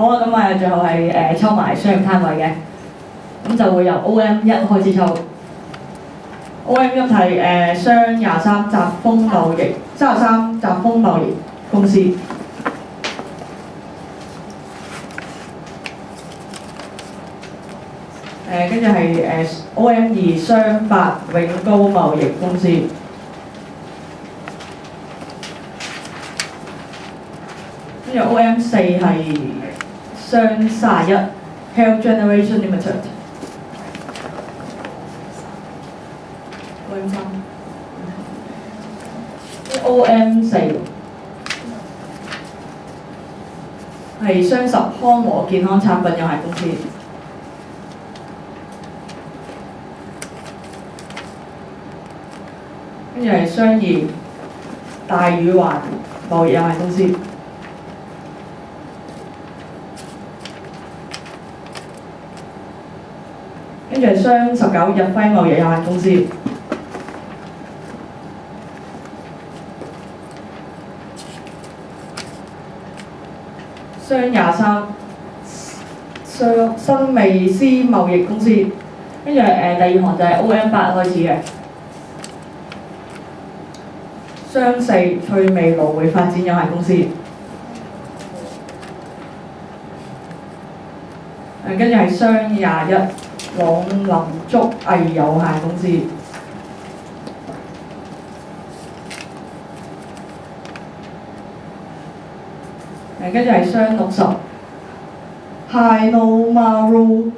好啊，咁啊，最後係抽埋商業攤位嘅，咁就會由 OM1開始抽。OM1係商23澤豐貿易33澤豐貿易公司。跟住係OM2商8永高貿易公司。跟住 OM4係商31 Health Generation Limited。OM4係商10康和健康產品有限公司。跟住係商2大宇環貿易有限公司。跟住係商19日輝貿易有限公司。商23新美思貿易公司。跟住係第二行就係 OM8開始嘅。商4趣味蘆薈發展有限公司。跟住係商21往林竹藝有限公司。跟住係商60 Hinomaru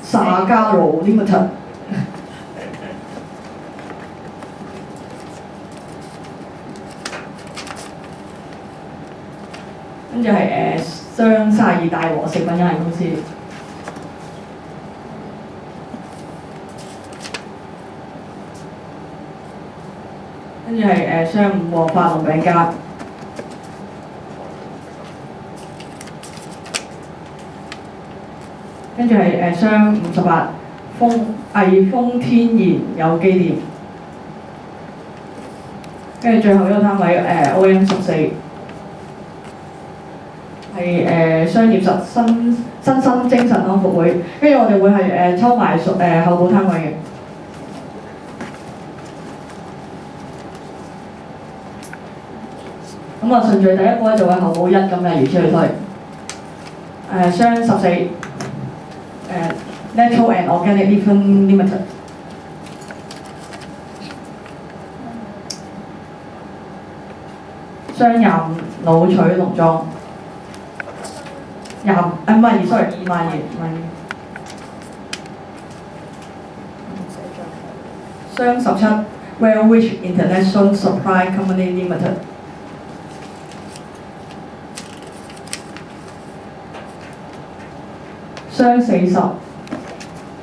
Sagaro Limited。跟住係商32大和食品有限公司。跟住係商5和發龍餅家。跟住係商58藝豐天然有機店。跟住最後一個攤位OM14係商業實新生精神康復會，跟住我哋會係抽埋後補攤位嘅。咁啊順序第一個就係後補1咁嘅，如此類推。商14Natural and Organic Living Limited。商25老取農莊。52。商17 Wellwich International Supply Company Limited。商40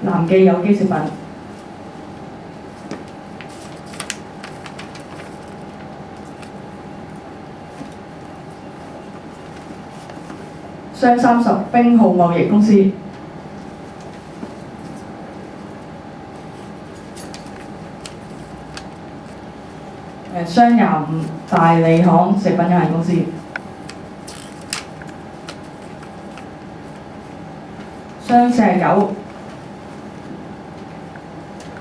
南記有機食品。商30冰浩貿易公司。商25大利行食品有限公司。商49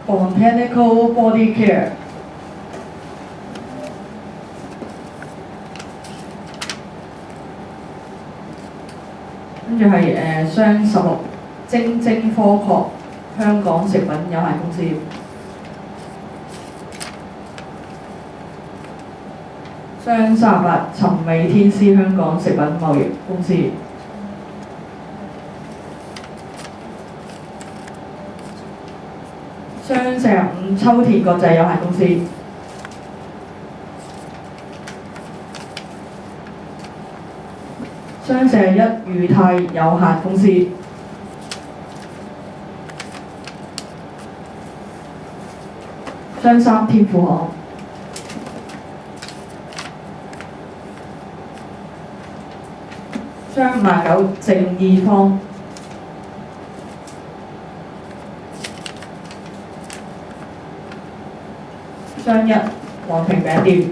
Botanical Body Care。跟住係商16精科學香港食品有限公司。商38尋美天絲香港食品貿易公司。商45秋田國際有限公司。商41裕泰有限公司。商3天富行。商59正義坊。商1皇庭餅店。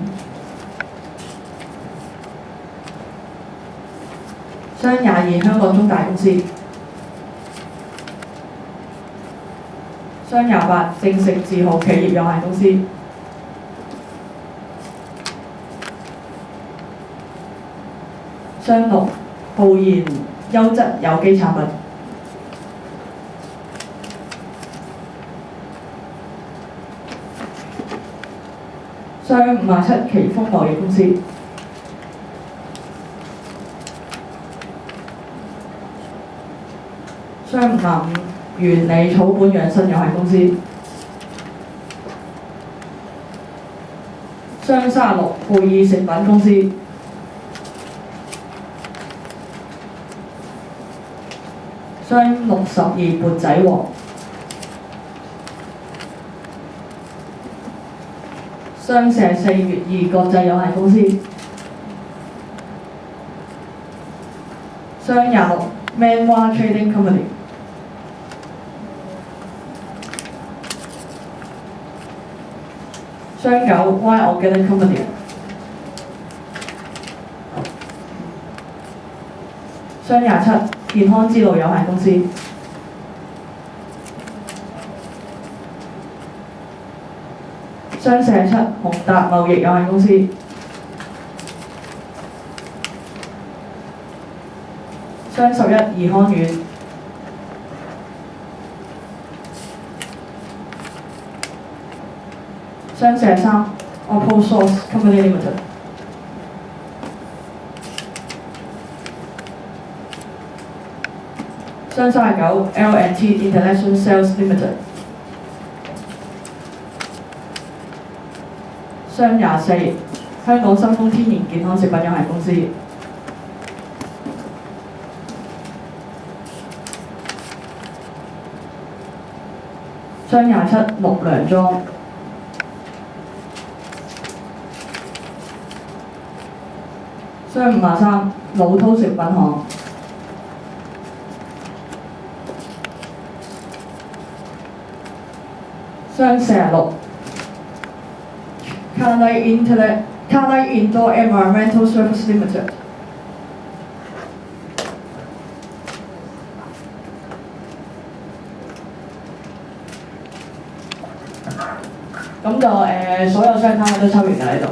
雙廿二香港中大公司。雙廿八正成自豪企業有限公司。雙六浩然優質有機產品。雙57奇豐貿易公司。雙55原理草本養生有限公司。雙36貝爾食品公司。雙62缽仔王。雙44粵義國際有限公司。雙26 Manwa Trading Company。雙9 Y Organic Company。雙27健康之路有限公司。雙47宏達貿易有限公司。雙11怡康苑。雙43 Oppo Source Company Limited。雙39 L&T International Sales Limited。雙24香港新豐天然健康食品有限公司。雙27陸良莊。雙53老饕食品行。雙46Carlisle Indoor Environmental Services Limited。咁就所有商攤我都抽完㗎喺度。